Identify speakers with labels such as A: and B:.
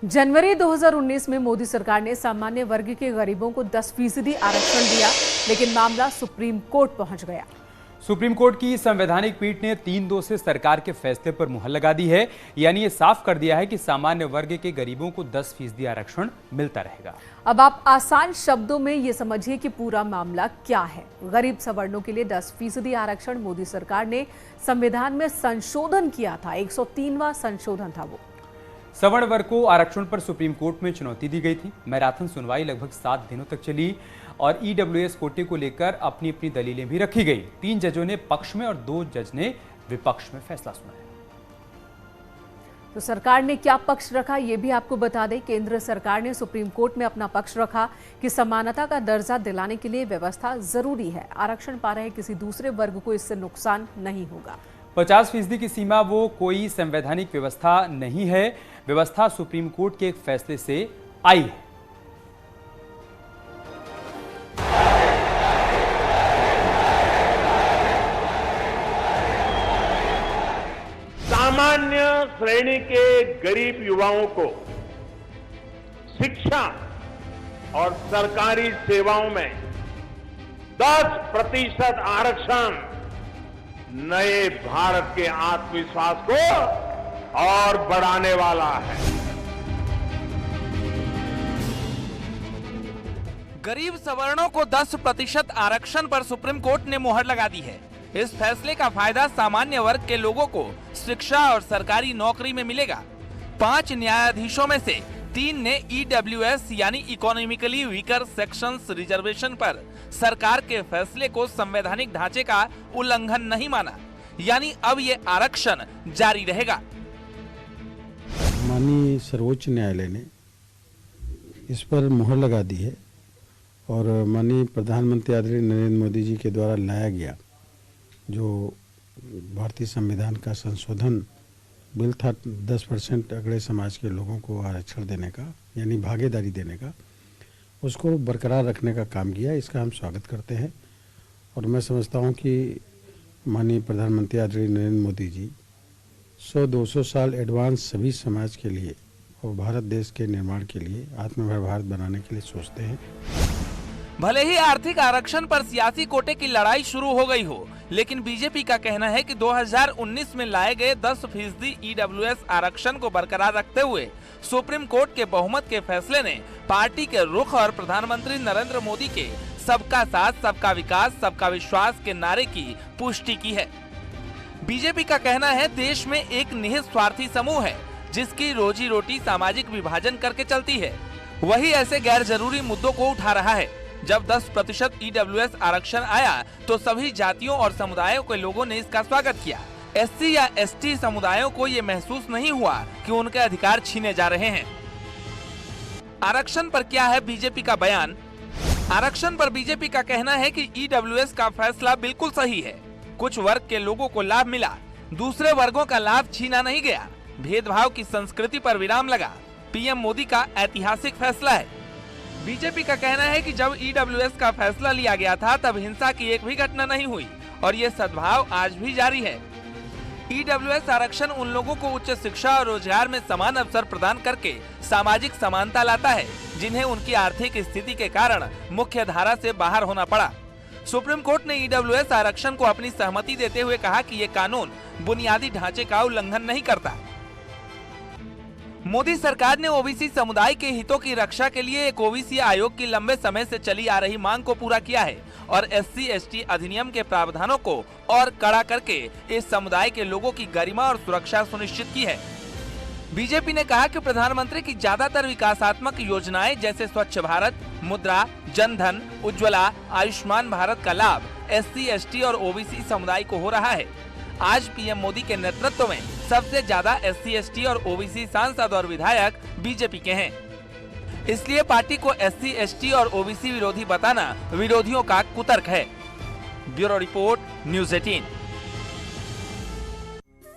A: जनवरी 2019 में मोदी सरकार ने सामान्य वर्ग के गरीबों को 10% आरक्षण दिया, लेकिन मामला सुप्रीम कोर्ट पहुंच गया।
B: सुप्रीम कोर्ट की संवैधानिक पीठ ने 3-2 से सरकार के फैसले पर मुहर लगा दी है। यानी ये साफ कर दिया है कि सामान्य वर्ग के गरीबों को 10% आरक्षण मिलता रहेगा।
A: अब आप आसान शब्दों में ये समझिए कि पूरा मामला क्या है। गरीब सवर्णों के लिए 10% आरक्षण मोदी सरकार ने संविधान में संशोधन किया था। 103वां संशोधन था वो।
B: सवर्ण वर्ग को आरक्षण पर सुप्रीम कोर्ट में चुनौती दी गई थी। मैराथन सुनवाई लगभग 7 दिनों तक चली और ईडब्ल्यूएस कोटे को लेकर अपनी अपनी दलीलें भी रखी गई। 3 जजों ने पक्ष में और 2 जज ने विपक्ष में फैसला सुनाया।
A: तो सरकार ने क्या पक्ष रखा, ये भी आपको बता दें। केंद्र सरकार ने सुप्रीम कोर्ट में अपना पक्ष रखा कि समानता का दर्जा दिलाने के लिए व्यवस्था जरूरी है। आरक्षण पा रहे किसी दूसरे वर्ग को इससे नुकसान नहीं होगा।
B: 50% की सीमा वो कोई संवैधानिक व्यवस्था नहीं है। व्यवस्था सुप्रीम कोर्ट के एक फैसले से आई है।
C: सामान्य श्रेणी के गरीब युवाओं को शिक्षा और सरकारी सेवाओं में 10% आरक्षण नए भारत के आत्मविश्वास को और बढ़ाने वाला है।
D: गरीब सवर्णों को 10% आरक्षण पर सुप्रीम कोर्ट ने मुहर लगा दी है। इस फैसले का फायदा सामान्य वर्ग के लोगों को शिक्षा और सरकारी नौकरी में मिलेगा। 5 न्यायाधीशों में से 3 ने ईडब्ल्यूएस यानी इकोनॉमिकली वीकर सेक्शंस रिजर्वेशन पर सरकार के फैसले को संवैधानिक ढांचे का उल्लंघन नहीं माना। यानी अब ये आरक्षण जारी रहेगा।
E: माननीय सर्वोच्च न्यायालय ने इस पर मुहर लगा दी है और माननीय प्रधानमंत्री आदरणीय नरेंद्र मोदी जी के द्वारा लाया गया जो भारतीय संविधान का संशोधन बिल था 10% अगड़े समाज के लोगों को आरक्षण देने का यानी भागीदारी देने का, उसको बरकरार रखने का काम किया। इसका हम स्वागत करते हैं और मैं समझता हूं कि माननीय प्रधानमंत्री आदरणीय नरेंद्र मोदी जी 100-200 साल एडवांस सभी समाज के लिए और भारत देश के निर्माण के लिए, आत्मनिर्भर भारत बनाने के लिए सोचते हैं।
D: भले ही आर्थिक आरक्षण पर सियासी कोटे की लड़ाई शुरू हो गई हो, लेकिन बीजेपी का कहना है कि 2019 में लाए गए 10% ईडब्ल्यूएस आरक्षण को बरकरार रखते हुए सुप्रीम कोर्ट के बहुमत के फैसले ने पार्टी के रुख और प्रधानमंत्री नरेंद्र मोदी के सबका साथ, सबका विकास, सबका विश्वास के नारे की पुष्टि की है। बीजेपी का कहना है देश में एक निहित स्वार्थी समूह है जिसकी रोजी रोटी सामाजिक विभाजन करके चलती है। वही ऐसे गैर जरूरी मुद्दों को उठा रहा है। जब 10% ईडब्ल्यूएस आरक्षण आया तो सभी जातियों और समुदायों के लोगों ने इसका स्वागत किया। एससी या एसटी समुदायों को ये महसूस नहीं हुआ कि उनके अधिकार छीने जा रहे हैं। आरक्षण पर क्या है बीजेपी का बयान? आरक्षण पर बीजेपी का कहना है कि ईडब्ल्यूएस का फैसला बिल्कुल सही है। कुछ वर्ग के लोगों को लाभ मिला, दूसरे वर्गों का लाभ छीना नहीं गया। भेदभाव की संस्कृति पर विराम लगा। पीएम मोदी का ऐतिहासिक फैसला है। बीजेपी का कहना है कि जब ईडब्ल्यूएस का फैसला लिया गया था तब हिंसा की एक भी घटना नहीं हुई और ये सद्भाव आज भी जारी है। ईडब्ल्यूएस आरक्षण उन लोगों को उच्च शिक्षा और रोजगार में समान अवसर प्रदान करके सामाजिक समानता लाता है जिन्हें उनकी आर्थिक स्थिति के कारण मुख्य धारा से बाहर होना पड़ा। सुप्रीम कोर्ट ने ईडब्ल्यूएस आरक्षण को अपनी सहमति देते हुए कहा कि ये कानून बुनियादी ढांचे का उल्लंघन नहीं करता। मोदी सरकार ने ओबीसी समुदाय के हितों की रक्षा के लिए एक ओबीसी आयोग की लंबे समय से चली आ रही मांग को पूरा किया है और एससी/एसटी अधिनियम के प्रावधानों को और कड़ा करके इस समुदाय के लोगों की गरिमा और सुरक्षा सुनिश्चित की है। बीजेपी ने कहा कि प्रधानमंत्री की ज्यादातर विकासात्मक योजनाएं जैसे स्वच्छ भारत, मुद्रा, जनधन, उज्ज्वला, आयुष्मान भारत का लाभ एससी/एसटी और ओबीसी समुदाय को हो रहा है। आज पीएम मोदी के नेतृत्व में सबसे ज्यादा एससी/एसटी और ओबीसी सांसद और विधायक बीजेपी के हैं। इसलिए पार्टी को एससी/एसटी और ओबीसी विरोधी बताना विरोधियों का कुतर्क है। Bureau report, news 18।